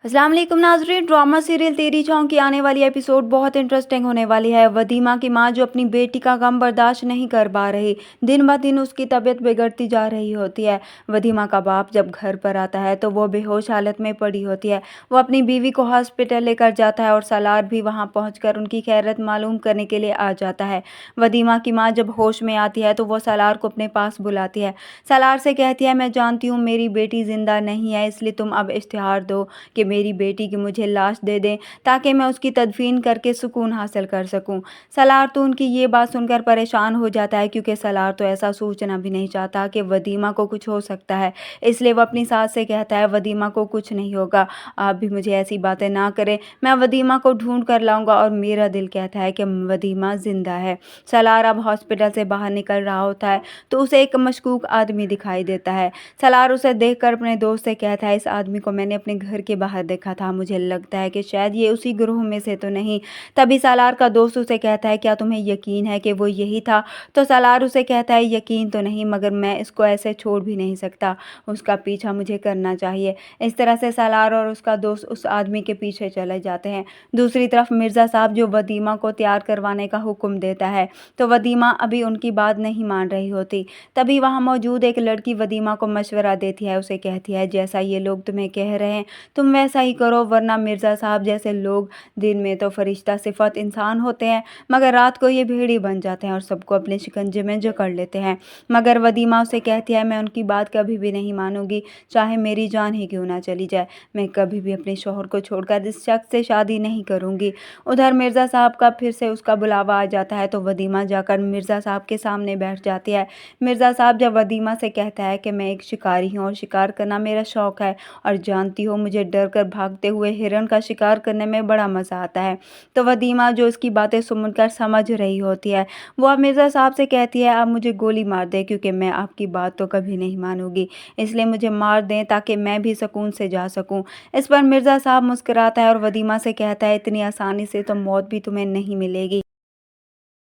अस्सलाम वालेकुम नाज़रीन। ड्रामा सीरियल तेरी चौंकी आने वाली एपिसोड बहुत इंटरेस्टिंग होने वाली है। वदीमा की मां जो अपनी बेटी का गम बर्दाश्त नहीं कर पा रही, दिन ब दिन उसकी तबीयत बिगड़ती जा रही होती है। वदीमा का बाप जब घर पर आता है तो वो बेहोश हालत में पड़ी होती है। वो अपनी बीवी को हॉस्पिटल लेकर जाता है और सालार भी वहां पहुंचकर उनकी खैरियत मालूम करने के लिए आ जाता है। वदीमा की माँ जब होश में आती है तो वो सालार को अपने पास बुलाती है। सालार से कहती है, मैं जानती हूँ मेरी बेटी जिंदा नहीं है, इसलिए तुम अब इश्तिहार दो कि मेरी बेटी की मुझे लाश दे दें ताकि मैं उसकी तदफीन करके सुकून हासिल कर सकूं। सलार तो उनकी ये बात सुनकर परेशान हो जाता है, क्योंकि सलार तो ऐसा सोचना भी नहीं चाहता कि वदीमा को कुछ हो सकता है। इसलिए वो अपनी सास से कहता है, वदीमा को कुछ नहीं होगा, आप भी मुझे ऐसी बातें ना करें, मैं वदीमा को ढूंढ कर लाऊंगा। और मेरा दिल कहता है कि वदीमा जिंदा है। सलार अब हॉस्पिटल से बाहर निकल रहा होता है तो उसे एक मशकूक आदमी दिखाई देता है। सलार उसे देखकर अपने दोस्त से कहता है, इस आदमी को मैंने अपने घर के बाहर देखा था, मुझे लगता है कि शायद ये उसी ग्रोह में से तो नहीं। तभी सालार का दोस्त उसे कहता है, क्या तुम्हें यकीन है कि वो यही था? तो सालार उसे कहता है, यकीन तो नहीं, मगर मैं इसको ऐसे छोड़ भी नहीं सकता, उसका पीछा मुझे करना चाहिए। इस तरह से सालार और उसका दोस्त उस आदमी के पीछे चले जाते हैं। दूसरी तरफ मिर्ज़ा साहब जो वदीमा को तैयार करवाने का हुक्म देता है, तो वदीमा अभी उनकी बात नहीं मान रही होती। तभी वहाँ मौजूद एक लड़की वदीमा को मशवरा देती है, उसे कहती है, जैसा ये लोग तुम्हें कह रहे हैं तुम वैसा ही करो, वरना मिर्ज़ा साहब जैसे लोग दिन में तो फरिश्ता सिफत इंसान होते हैं, मगर रात को ये भेड़ी बन जाते हैं और सबको अपने शिकंजे में जकड़ लेते हैं। मगर वदीमा उसे कहती है, मैं उनकी बात कभी भी नहीं मानूंगी, चाहे मेरी जान ही क्यों ना चली जाए, मैं कभी भी अपने शौहर को छोड़कर इस शख्स से शादी नहीं करूंगी। उधर मिर्ज़ा साहब का फिर से उसका बुलावा आ जाता है तो वदीमा जाकर मिर्ज़ा साहब के सामने बैठ जाती है। मिर्ज़ा साहब जब वदीमा से कहता है कि मैं एक शिकारी हूँ और शिकार करना मेरा शौक़ है, और जानती हो मुझे डर कर भागते हुए हिरन का शिकार करने में बड़ा मज़ा आता है, तो वदीमा जो इसकी बातें सुनकर समझ रही होती है, वो अब मिर्ज़ा साहब से कहती है, आप मुझे गोली मार दें, क्योंकि मैं आपकी बात तो कभी नहीं मानूंगी, इसलिए मुझे मार दें ताकि मैं भी सुकून से जा सकूं। इस पर मिर्ज़ा साहब मुस्कुराता है और वदीमा से कहता है, इतनी आसानी से तो मौत भी तुम्हें नहीं मिलेगी।